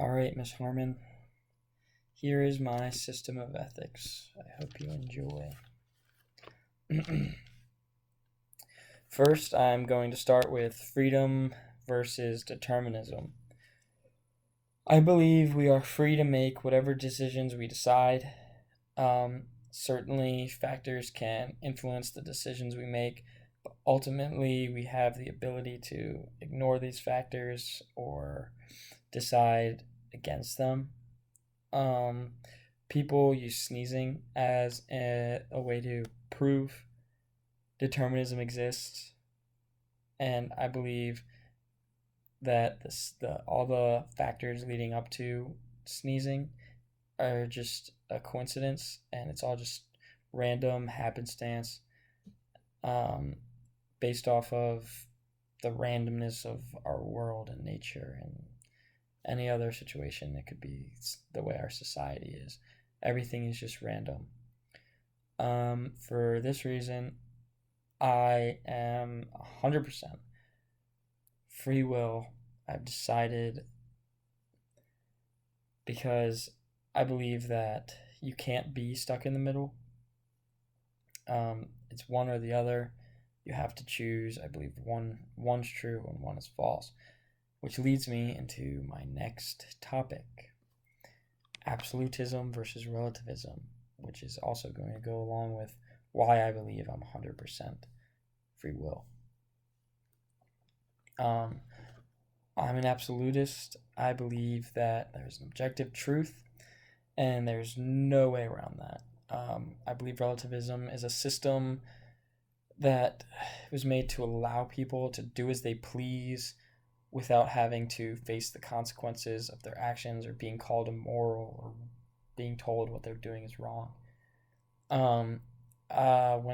All right, Miss Harmon. Here is my system of ethics. I hope you enjoy. First, I'm going to start with freedom versus determinism. I believe we are free to make whatever decisions we decide. Certainly, factors can influence the decisions we make, but ultimately, we have the ability to ignore these factors or decide against them. Um, People use sneezing as a way to prove determinism exists, and I believe that all the factors leading up to sneezing are just a coincidence, and it's all just random happenstance, um, based off of the randomness of our world and nature and any other situation. It could be the way our society is. Everything is just random. For this reason, I am 100% free will. I've decided because I believe that you can't be stuck in the middle. It's one or the other. You have to choose. I believe one's true and one is false, which leads me into my next topic: absolutism versus relativism, which is also going to go along with why I believe I'm 100% free will. I'm an absolutist. I believe that there's an objective truth, and there's no way around that. I believe relativism is a system that was made to allow people to do as they please without having to face the consequences of their actions or being called immoral or being told what they're doing is wrong. When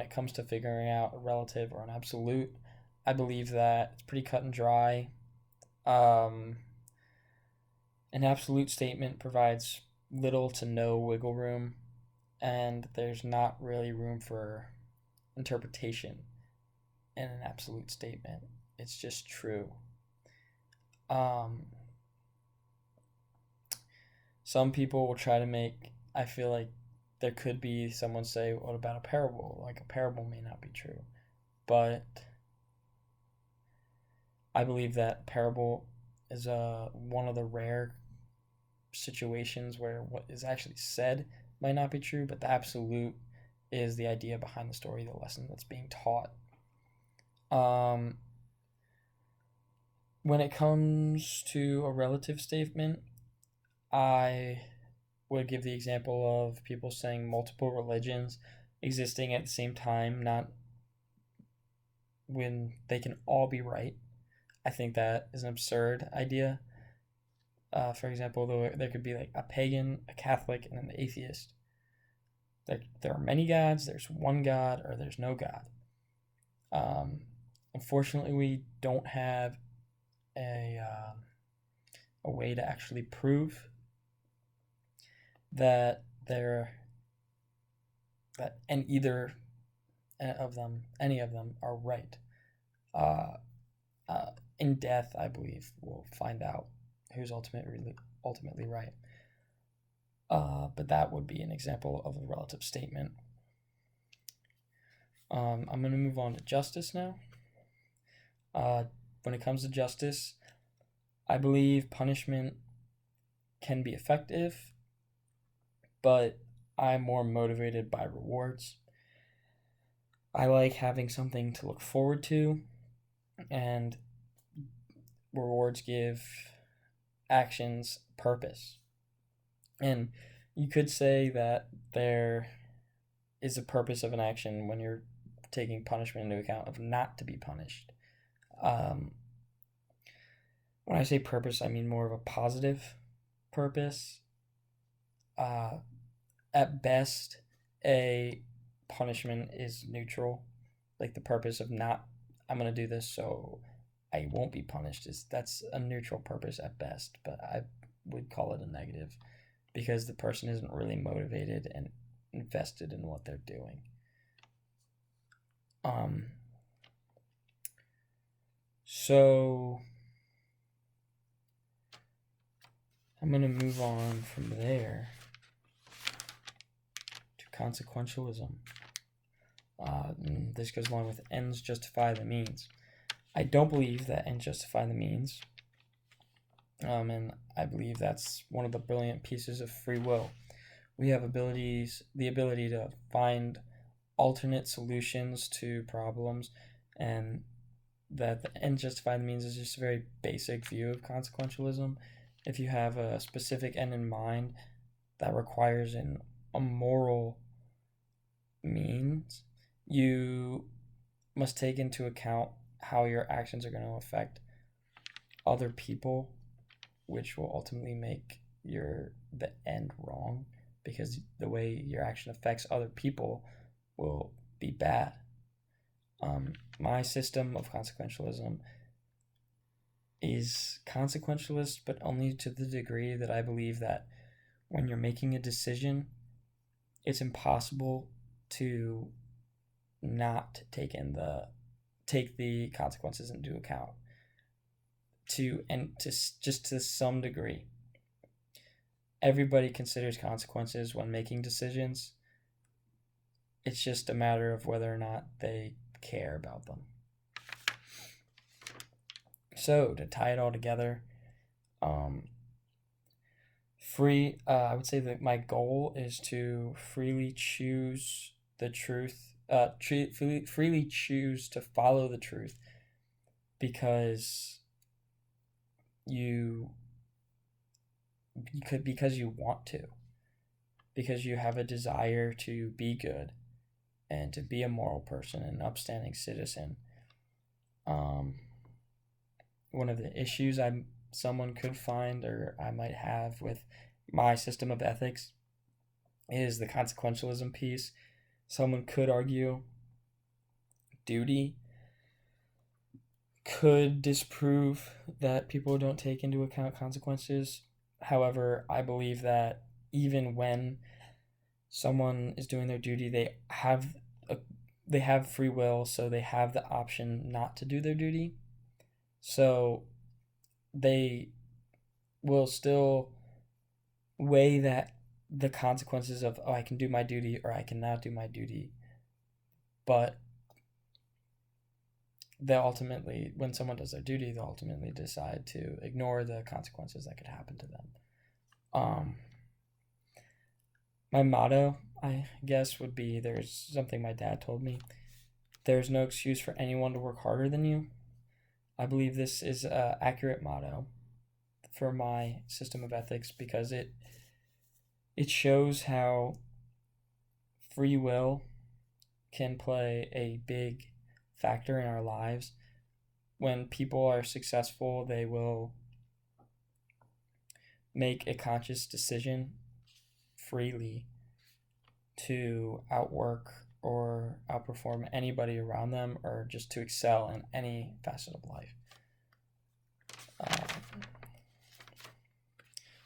it comes to figuring out a relative or an absolute, I believe that it's pretty cut and dry. An absolute statement provides little to no wiggle room, and there's not really room for interpretation in an absolute statement. It's just true. Some people will try to make, I feel like there could be someone say, what about a parable? Like, a parable may not be true. But I believe that parable is one of the rare situations where what is actually said might not be true, but the absolute is the idea behind the story, the lesson that's being taught. When it comes to a relative statement, I would give the example of people saying multiple religions existing at the same time, not when they can all be right. I think that is an absurd idea. For example, there could be like a pagan, a Catholic, and an atheist. There are many gods, there's one God, or there's no God. Unfortunately, we don't have a way to actually prove that any of them are right. In death, I believe we'll find out who's ultimately right. But that would be an example of a relative statement. I'm going to move on to justice now. When it comes to justice, I believe punishment can be effective, but I'm more motivated by rewards. I like having something to look forward to, and rewards give actions purpose. And you could say that there is a purpose of an action when you're taking punishment into account of not to be punished. When I say purpose, I mean more of a positive purpose. At best, a punishment is neutral. Like the purpose of not, I'm going to do this so I won't be punished, that's a neutral purpose at best, but I would call it a negative because the person isn't really motivated and invested in what they're doing. So I'm going to move on from there to consequentialism. This goes along with ends justify the means. I don't believe that ends justify the means. And I believe that's one of the brilliant pieces of free will. We have the ability to find alternate solutions to problems, and that the end justify the means is just a very basic view of consequentialism. If you have a specific end in mind that requires a moral means, you must take into account how your actions are going to affect other people, which will ultimately make the end wrong, because the way your action affects other people will be bad. My system of consequentialism is consequentialist, but only to the degree that I believe that when you're making a decision, it's impossible to not take the consequences into account to some degree. Everybody considers consequences when making decisions. It's just a matter of whether or not they care about them. So to tie it all together, I would say that my goal is to freely choose the truth, freely choose to follow the truth, because you want to, because you have a desire to be good and to be a moral person, an upstanding citizen. One of the issues someone could find, or I might have, with my system of ethics is the consequentialism piece. Someone could argue duty could disprove that people don't take into account consequences. However, I believe that even when someone is doing their duty, they have free will, so they have the option not to do their duty. So they will still weigh the consequences of, I can do my duty or I cannot do my duty. But when someone does their duty, they'll ultimately decide to ignore the consequences that could happen to them. My motto, I guess, would be, there's something my dad told me: there's no excuse for anyone to work harder than you. I believe this is an accurate motto for my system of ethics, because it shows how free will can play a big factor in our lives. When people are successful, they will make a conscious decision freely to outwork or outperform anybody around them, or just to excel in any facet of life.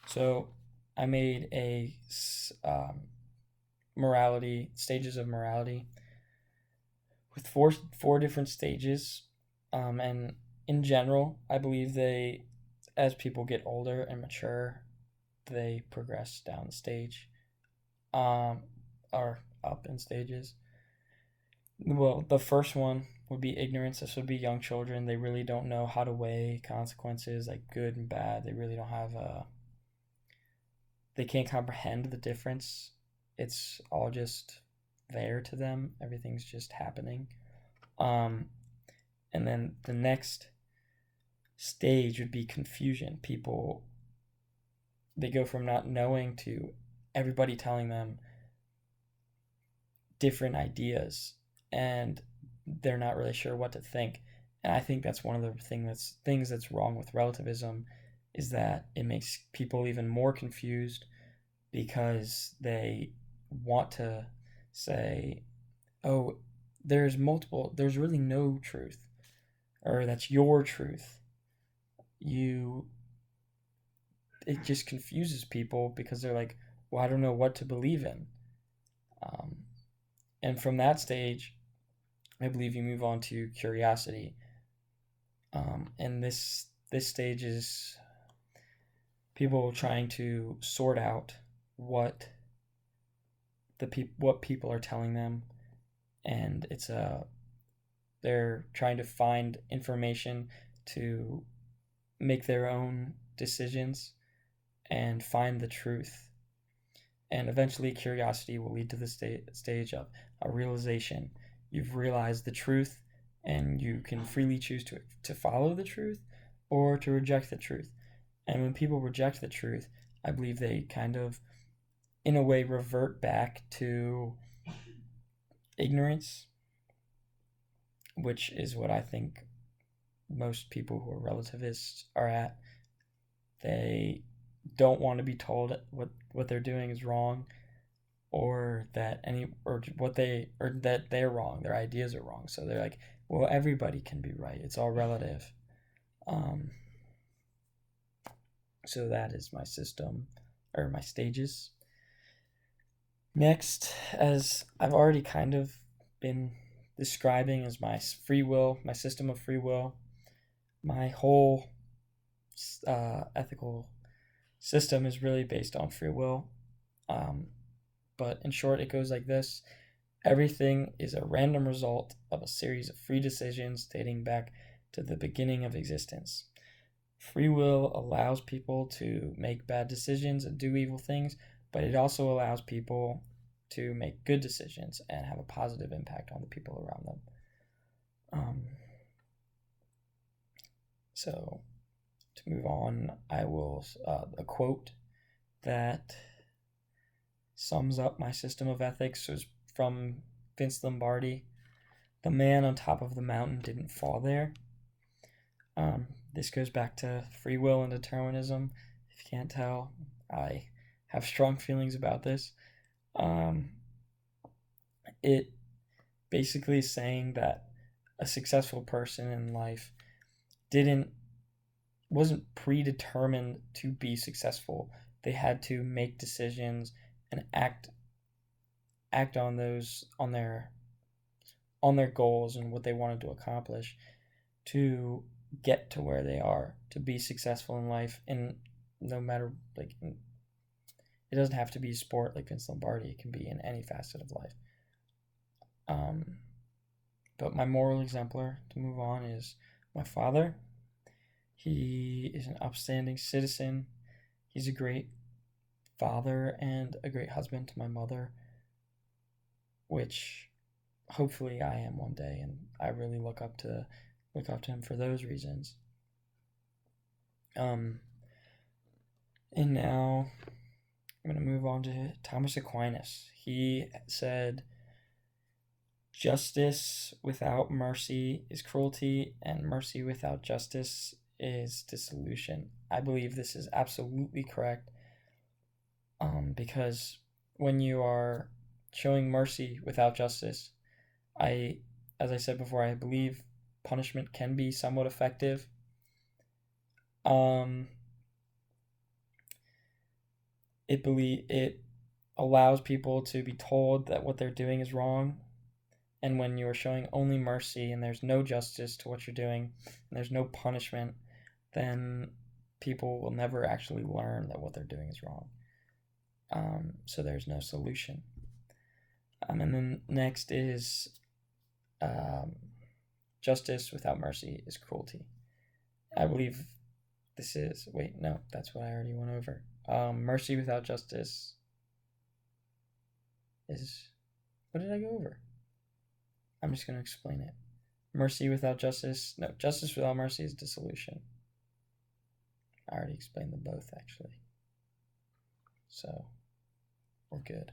So I made a stages of morality, with four different stages, and in general, I believe as people get older and mature, they progress down the stage, or up in stages. Well, the first one would be ignorance. This would be young children. They really don't know how to weigh consequences, like good and bad. They really don't have they can't comprehend the difference. It's all just there to them. Everything's just happening. And then the next stage would be confusion. People, they go from not knowing to everybody telling them different ideas, and they're not really sure what to think. And I think that's one of the things that's wrong with relativism, is that it makes people even more confused, because they want to say, oh, there's really no truth, or that's your truth. It just confuses people, because they're like, well, I don't know what to believe in. And from that stage, I believe you move on to curiosity. And this stage is people trying to sort out what what people are telling them, and they're trying to find information to make their own decisions and find the truth. And eventually curiosity will lead to the stage of a realization. You've realized the truth, and you can freely choose to follow the truth or to reject the truth. And when people reject the truth, I believe they kind of, in a way, revert back to ignorance, which is what I think most people who are relativists are at. They don't want to be told what they're doing is wrong, or that they're wrong, their ideas are wrong. So they're like, well, everybody can be right. It's all relative. So that is my system, or my stages. Next, as I've already kind of been describing, as my free will, my system of free will, my whole ethical system is really based on free will. But in short, it goes like this. Everything is a random result of a series of free decisions dating back to the beginning of existence. Free will allows people to make bad decisions and do evil things, but it also allows people to make good decisions and have a positive impact on the people around them. So to move on, I will a quote that sums up my system of ethics was from Vince Lombardi. The man on top of the mountain didn't fall there. This goes back to free will and determinism. If you can't tell, I have strong feelings about this. It basically is saying that a successful person in life wasn't predetermined to be successful. They had to make decisions and act on those, on their goals and what they wanted to accomplish to get to where they are, to be successful in life. And no matter, it doesn't have to be sport like Vince Lombardi. It can be in any facet of life. But my moral exemplar, to move on, is my father. He is an upstanding citizen. He's a great father and a great husband to my mother, which hopefully I am one day, and I really look up to him for those reasons. And now I'm going to move on to Thomas Aquinas. He said, justice without mercy is cruelty, and mercy without justice is dissolution. I believe this is absolutely correct, because when you are showing mercy without justice, as I said before, I believe punishment can be somewhat effective. It allows people to be told that what they're doing is wrong. And when you are showing only mercy and there's no justice to what you're doing, and there's no punishment, then people will never actually learn that what they're doing is wrong. So there's no solution. And then next is justice without mercy is cruelty. I believe this is... Wait, no, that's what I already went over. Mercy without justice is... What did I go over? I'm just going to explain it. Mercy without justice... No, justice without mercy is dissolution. I already explained them both, actually. So, we're good.